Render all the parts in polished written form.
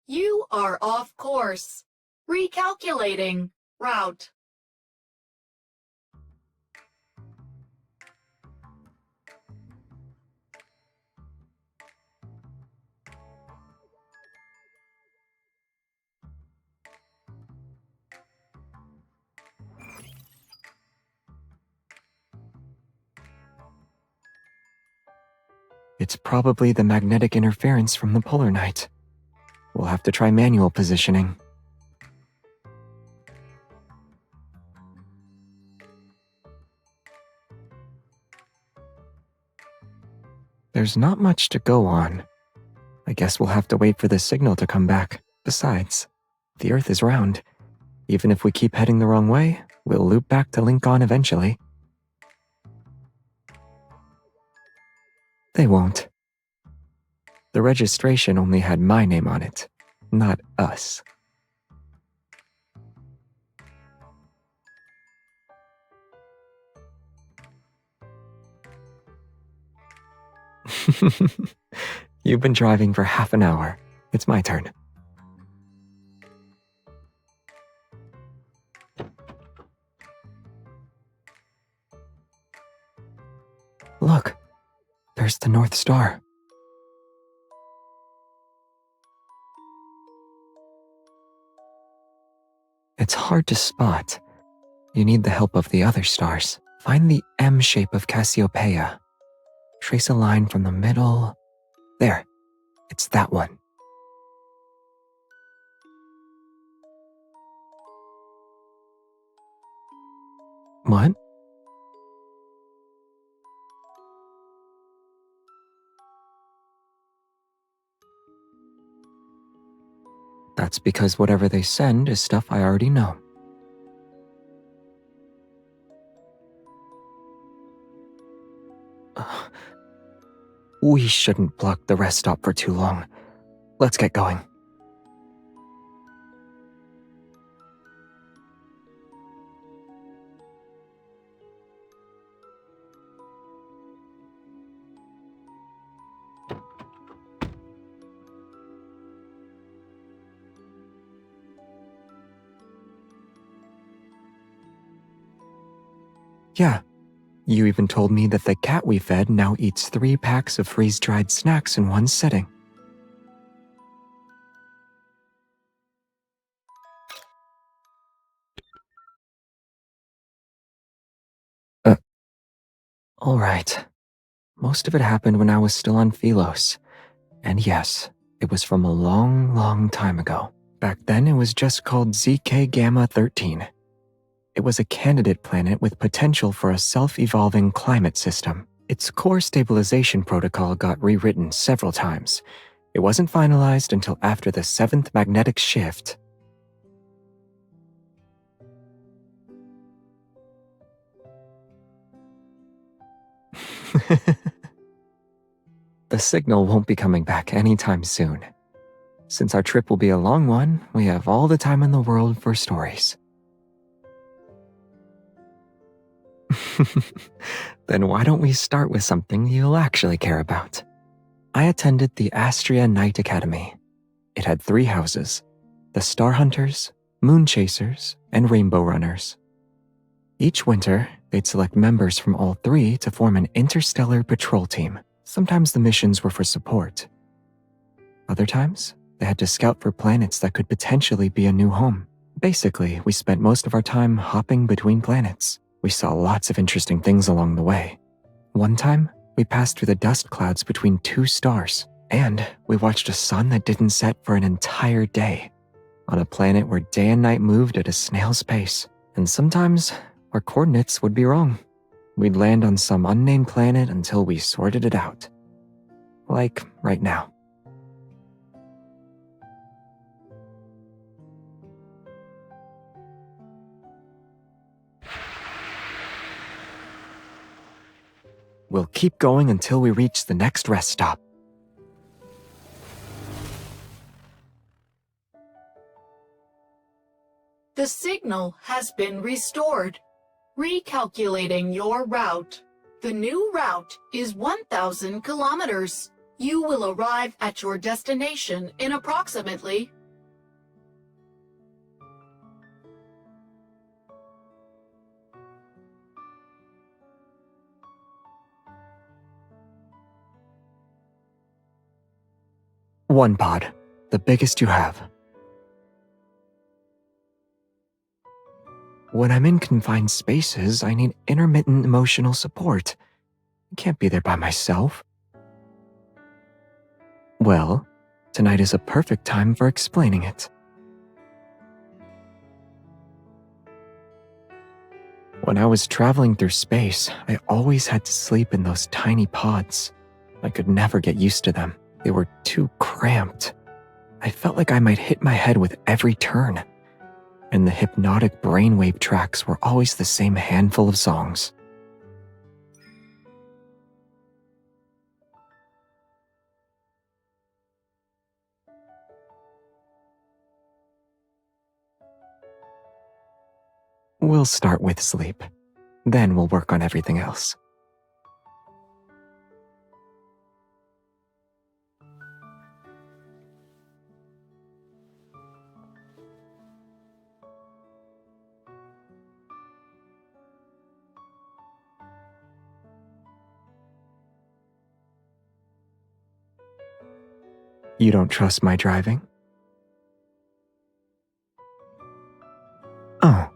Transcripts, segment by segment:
You are off course. Recalculating route. It's probably the magnetic interference from the polar night. We'll have to try manual positioning. There's not much to go on. I guess we'll have to wait for the signal to come back. Besides, the Earth is round. Even if we keep heading the wrong way, we'll loop back to Lincoln eventually. They won't. The registration only had my name on it, not us. You've been driving for half an hour. It's my turn. Look, there's the North Star. It's hard to spot. You need the help of the other stars. Find the M shape of Cassiopeia. Trace a line from the middle. There, it's that one. What? That's because whatever they send is stuff I already know. We shouldn't block the rest stop for too long. Let's get going. Yeah, you even told me that the cat we fed now eats 3 packs of freeze-dried snacks in one sitting. All right. Most of it happened when I was still on Philos. And yes, it was from a long, long time ago. Back then, it was just called ZK Gamma 13. It was a candidate planet with potential for a self-evolving climate system. Its core stabilization protocol got rewritten several times. It wasn't finalized until after the 7th magnetic shift. The signal won't be coming back anytime soon. Since our trip will be a long one, we have all the time in the world for stories. Then why don't we start with something you'll actually care about? I attended the Astria Knight Academy. It had 3 houses: the Star Hunters, Moon Chasers, and Rainbow Runners. Each winter, they'd select members from all 3 to form an interstellar patrol team. Sometimes the missions were for support. Other times, they had to scout for planets that could potentially be a new home. Basically, we spent most of our time hopping between planets. We saw lots of interesting things along the way. One time, we passed through the dust clouds between 2 stars, and we watched a sun that didn't set for an entire day, on a planet where day and night moved at a snail's pace. And sometimes, our coordinates would be wrong. We'd land on some unnamed planet until we sorted it out. Like right now. We'll keep going until we reach the next rest stop. The signal has been restored. Recalculating your route. The new route is 1,000 kilometers. You will arrive at your destination in approximately 1 pod, the biggest you have. When I'm in confined spaces, I need intermittent emotional support. I can't be there by myself. Well, tonight is a perfect time for explaining it. When I was traveling through space, I always had to sleep in those tiny pods. I could never get used to them. They were too cramped. I felt like I might hit my head with every turn. And the hypnotic brainwave tracks were always the same handful of songs. We'll start with sleep. Then we'll work on everything else. You don't trust my driving? Oh.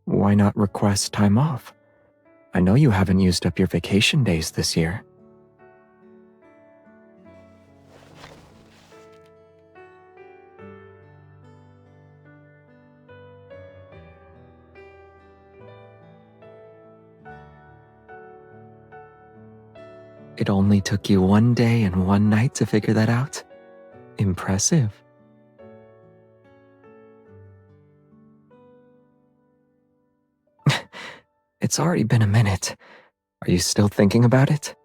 Why not request time off? I know you haven't used up your vacation days this year. It only took you 1 day and 1 night to figure that out? Impressive. It's already been a minute. Are you still thinking about it?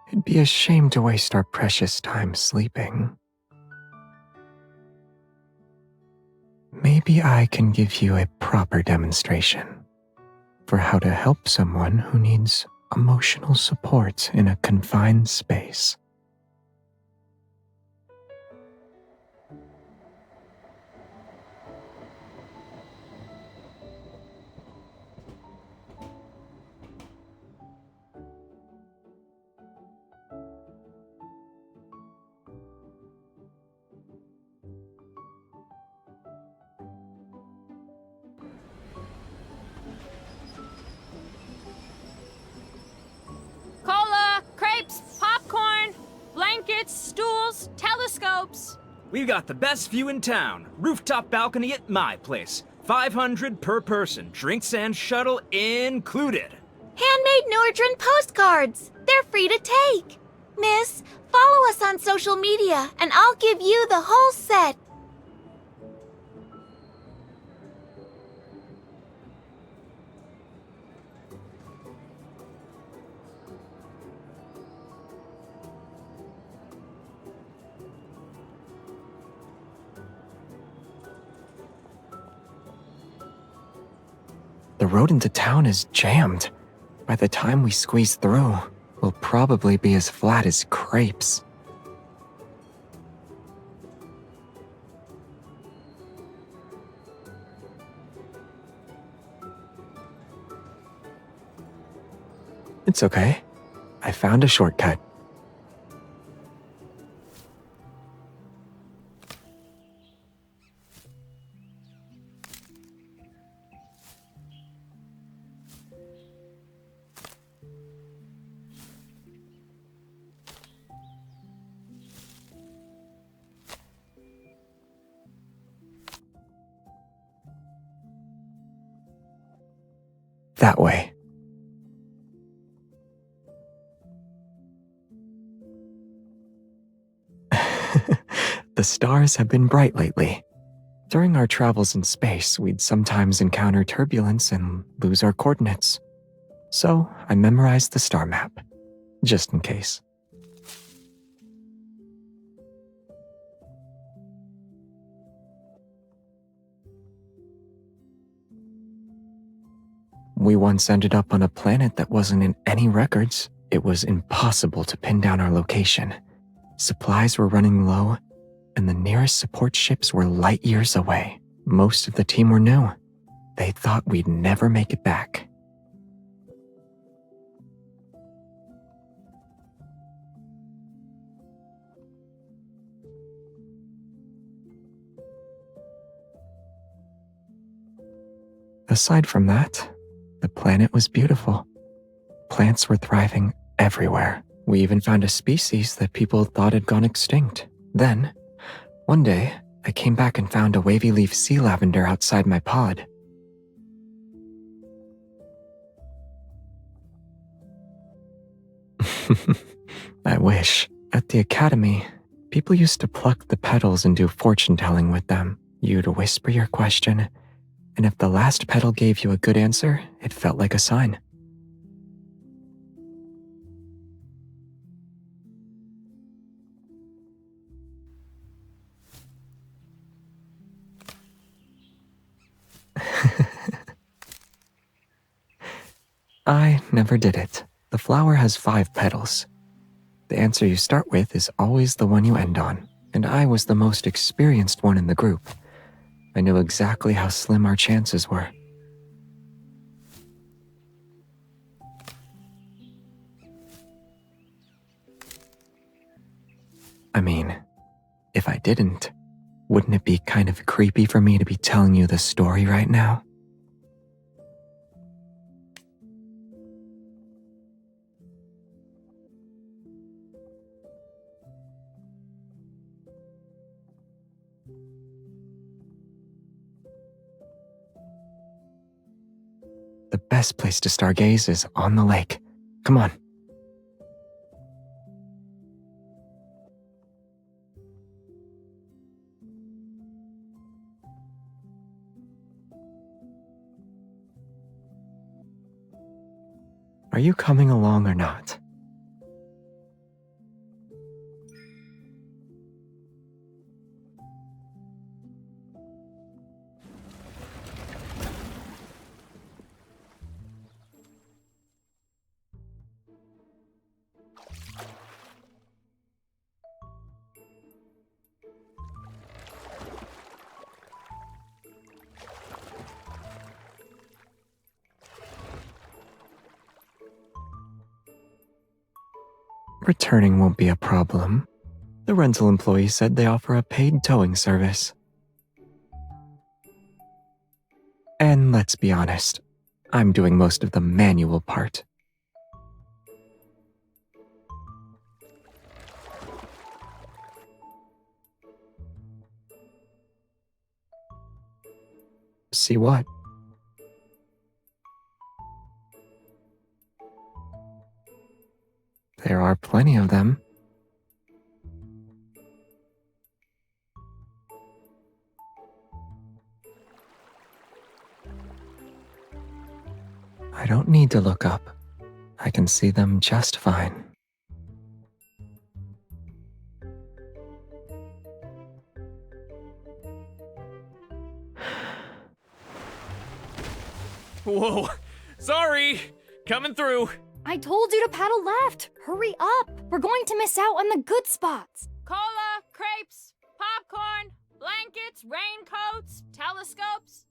It'd be a shame to waste our precious time sleeping. Maybe I can give you a proper demonstration for how to help someone who needs emotional support in a confined space. Cola, crepes, popcorn, blankets, stools, telescopes. We've got the best view in town. Rooftop balcony at my place. 500 per person. Drinks and shuttle included. Handmade Nordran postcards. They're free to take. Miss, follow us on social media and I'll give you the whole set. The road into town is jammed. By the time we squeeze through, we'll probably be as flat as crepes. It's okay. I found a shortcut. That way. The stars have been bright lately. During our travels in space, we'd sometimes encounter turbulence and lose our coordinates. So I memorized the star map, just in case. We once ended up on a planet that wasn't in any records. It was impossible to pin down our location. Supplies were running low, and the nearest support ships were light years away. Most of the team were new. They thought we'd never make it back. Aside from that, the planet was beautiful. Plants were thriving everywhere. We even found a species that people thought had gone extinct. Then, one day, I came back and found a wavy leaf sea lavender outside my pod. I wish. At the academy, people used to pluck the petals and do fortune-telling with them. You'd whisper your question, and if the last petal gave you a good answer, it felt like a sign. I never did it. The flower has 5 petals. The answer you start with is always the one you end on, and I was the most experienced one in the group. I knew exactly how slim our chances were. I mean, if I didn't, wouldn't it be kind of creepy for me to be telling you the story right now? The best place to stargaze is on the lake. Come on. Are you coming along or not? Returning won't be a problem. The rental employee said they offer a paid towing service. And let's be honest, I'm doing most of the manual part. See what? There are plenty of them. I don't need to look up. I can see them just fine. Whoa, sorry, coming through. I told you to paddle left. Hurry up. We're going to miss out on the good spots. Cola, crepes, popcorn, blankets, raincoats, telescopes.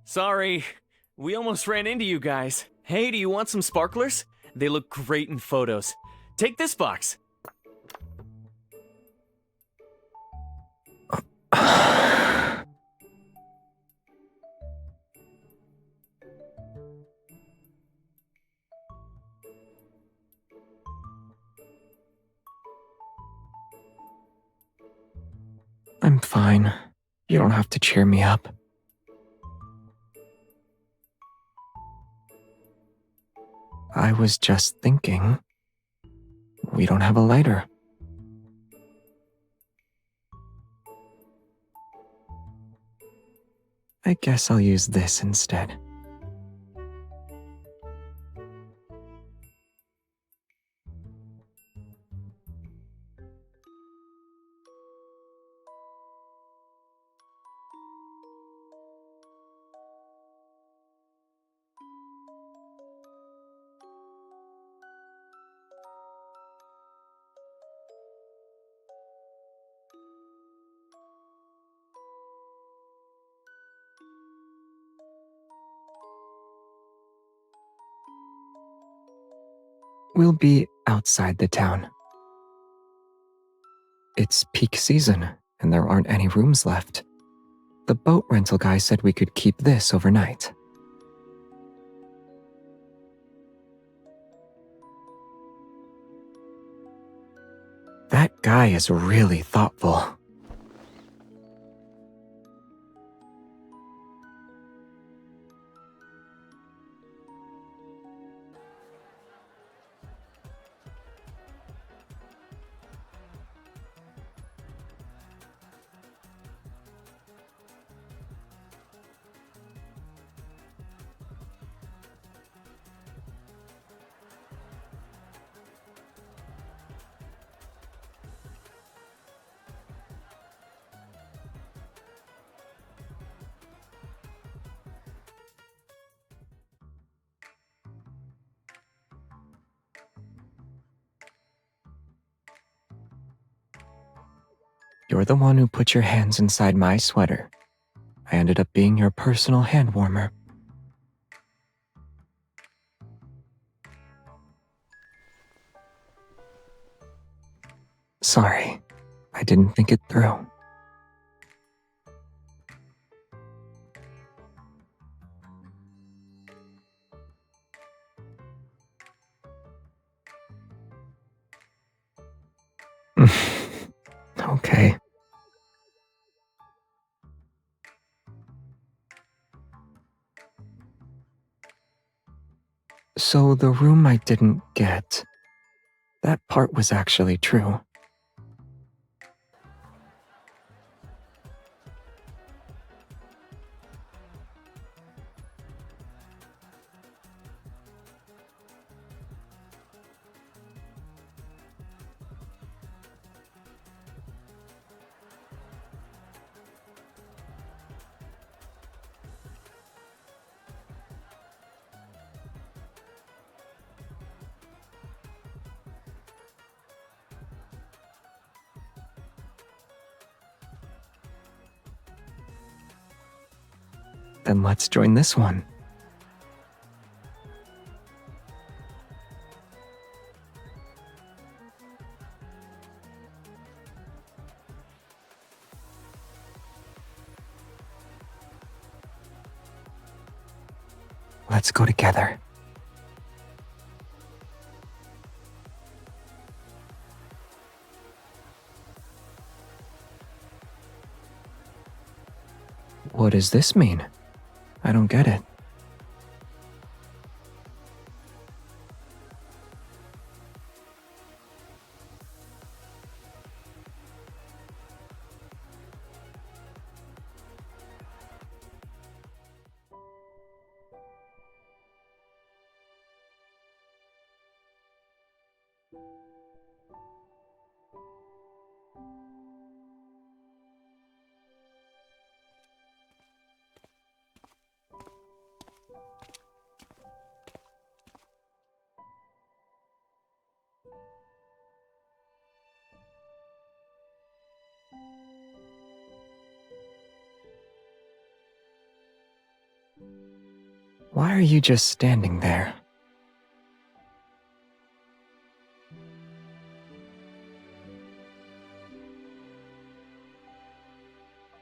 Sorry, we almost ran into you guys. Hey, do you want some sparklers? They look great in photos. Take this box. I'm fine. You don't have to cheer me up. I was just thinking, we don't have a lighter. I guess I'll use this instead. We'll be outside the town. It's peak season, and there aren't any rooms left. The boat rental guy said we could keep this overnight. That guy is really thoughtful. You're the one who put your hands inside my sweater. I ended up being your personal hand warmer. Sorry, I didn't think it through. Okay. So the room I didn't get, that part was actually true. Then let's join this one. Let's go together. What does this mean? I don't get it. Why are you just standing there?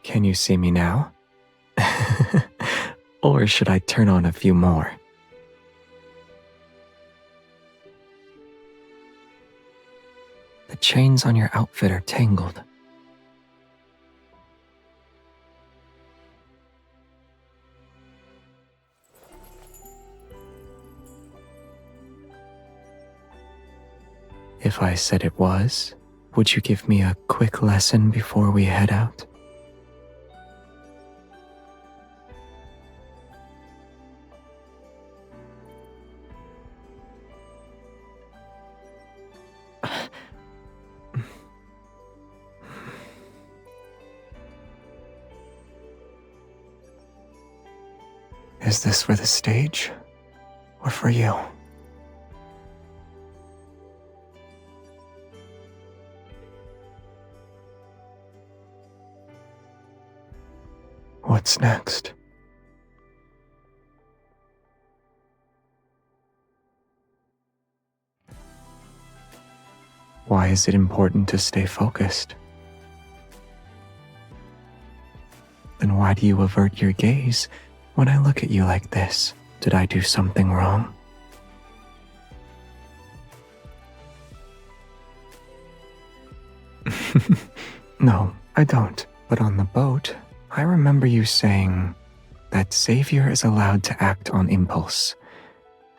Can you see me now? Or should I turn on a few more? The chains on your outfit are tangled. If I said it was, would you give me a quick lesson before we head out? Is this for the stage or for you? What's next? Why is it important to stay focused? Then why do you avert your gaze when I look at you like this? Did I do something wrong? No, I don't. But on the boat, I remember you saying that Xavier is allowed to act on impulse.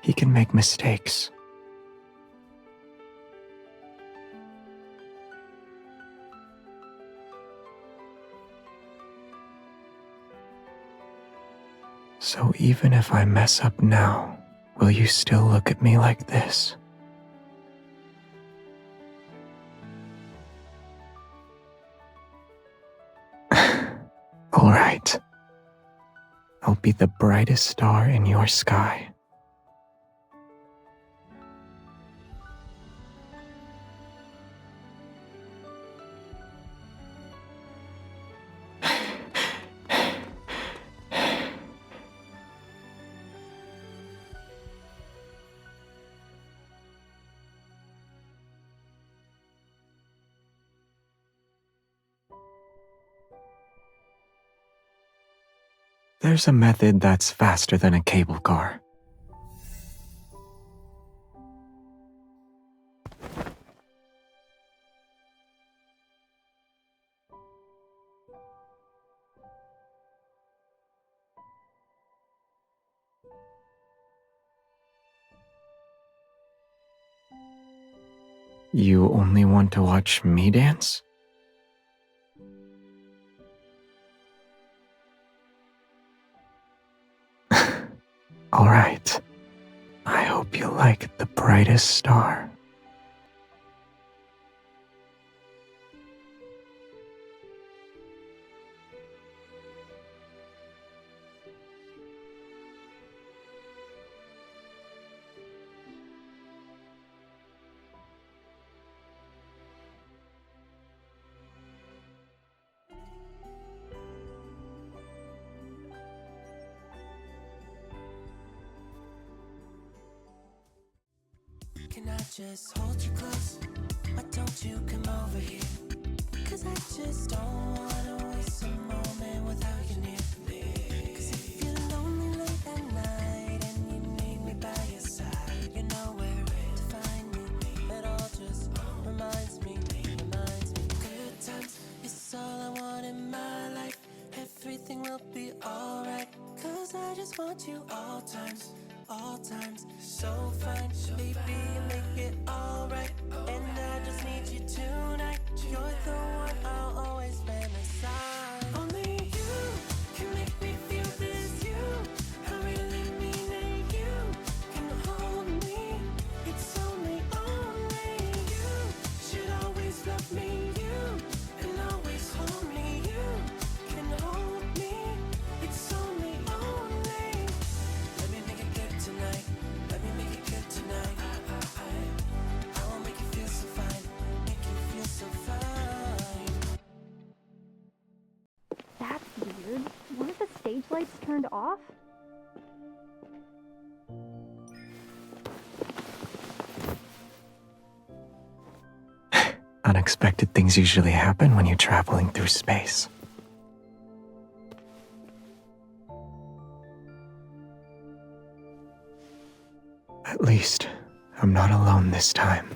He can make mistakes. So even if I mess up now, will you still look at me like this? All right. I'll be the brightest star in your sky. There's a method that's faster than a cable car. You only want to watch me dance? All right. I hope you like the brightest star. Can I just hold you close? Why don't you come over here? 'Cause I just don't wanna waste a moment without you near me. 'Cause if you're lonely late at night and you need me by your side, you know where to find me. It all just reminds me. Good times is all I want in my life. Everything will be alright. 'Cause I just want you all times. So fine, baby, you make it alright. And I just need you tonight. You're the one I'll always fantasize. Only you can make me feel this. You, I really mean that you can hold me. It's only you should always love me. You can always hold me. You can hold me. It's only. Let me make it good tonight. Let me make it good tonight. I will make you feel so fine. Make you feel so fine. That's weird. Weren't the stage lights turned off? Unexpected things usually happen when you're traveling through space. At least, I'm not alone this time.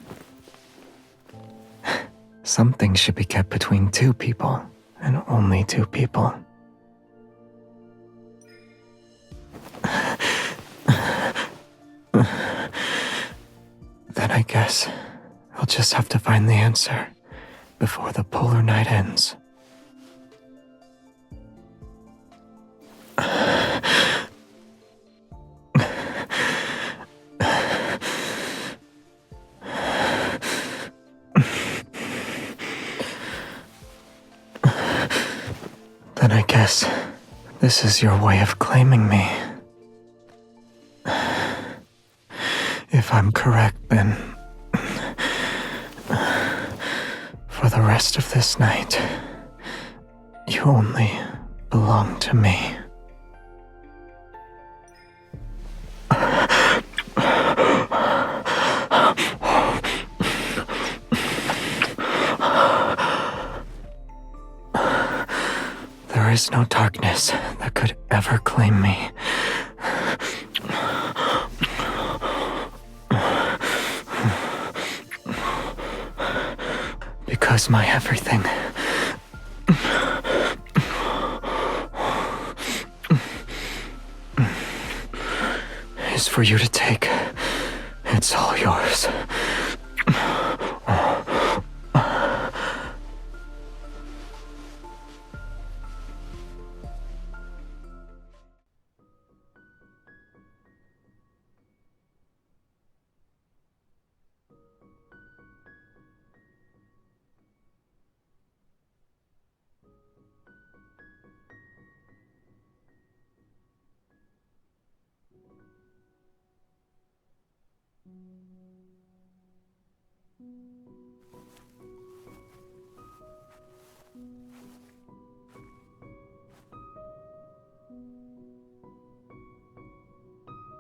Some things should be kept between two people, and only two people. Then I guess I'll just have to find the answer before the polar night ends. Then I guess this is your way of claiming me. If I'm correct, then for the rest of this night, you only belong to me. is no darkness that could ever claim me. Because my everything is for you to take. It's all yours.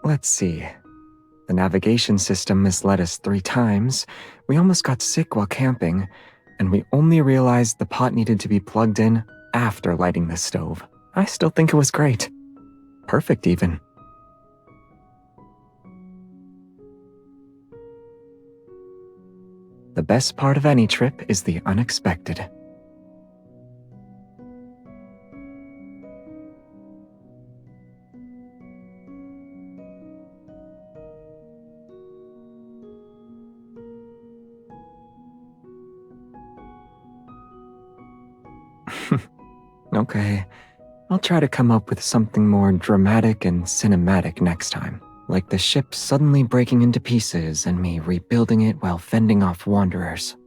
Let's see. The navigation system misled us 3 times, we almost got sick while camping, and we only realized the pot needed to be plugged in after lighting the stove. I still think it was great. Perfect, even. The best part of any trip is the unexpected. Okay, I'll try to come up with something more dramatic and cinematic next time, like the ship suddenly breaking into pieces and me rebuilding it while fending off wanderers.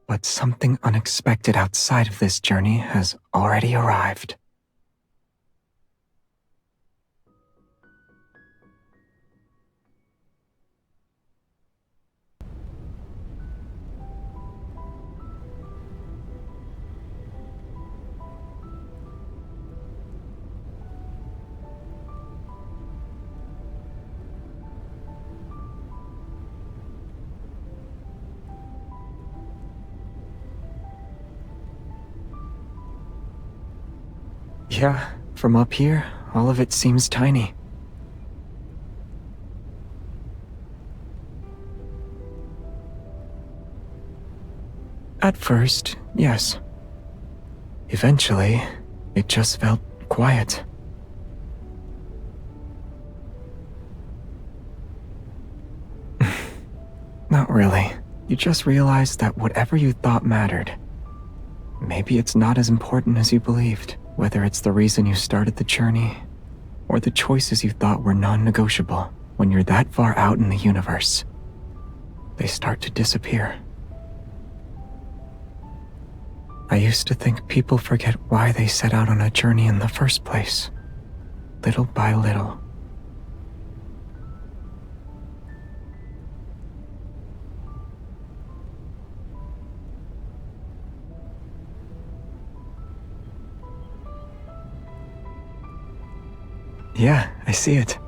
But something unexpected outside of this journey has already arrived. Yeah, from up here, all of it seems tiny. At first, yes. Eventually, it just felt quiet. Not really. You just realized that whatever you thought mattered, maybe it's not as important as you believed. Whether it's the reason you started the journey, or the choices you thought were non-negotiable, when you're that far out in the universe, they start to disappear. I used to think people forget why they set out on a journey in the first place, little by little. Yeah, I see it.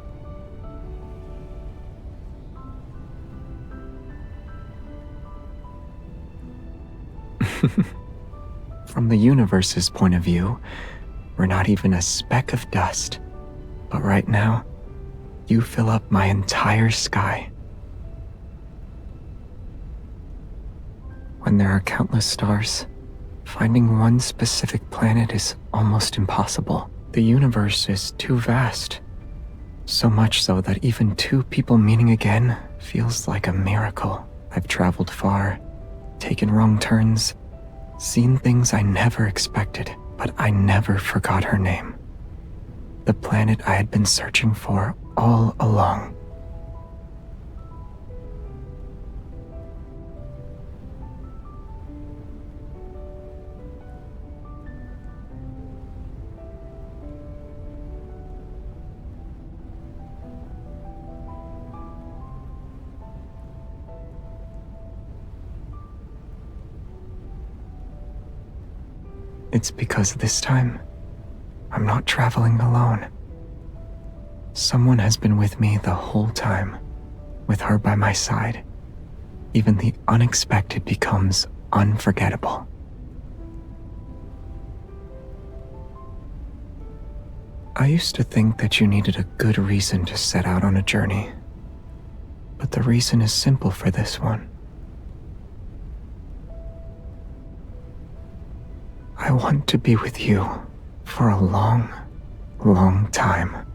From the universe's point of view, we're not even a speck of dust. But right now, you fill up my entire sky. When there are countless stars, finding one specific planet is almost impossible. The universe is too vast. So much so that even 2 people meeting again feels like a miracle. I've traveled far, taken wrong turns, seen things I never expected, but I never forgot her name. The planet I had been searching for all along. It's because this time, I'm not traveling alone. Someone has been with me the whole time, with her by my side, even the unexpected becomes unforgettable. I used to think that you needed a good reason to set out on a journey, but the reason is simple for this one. I want to be with you for a long, long time.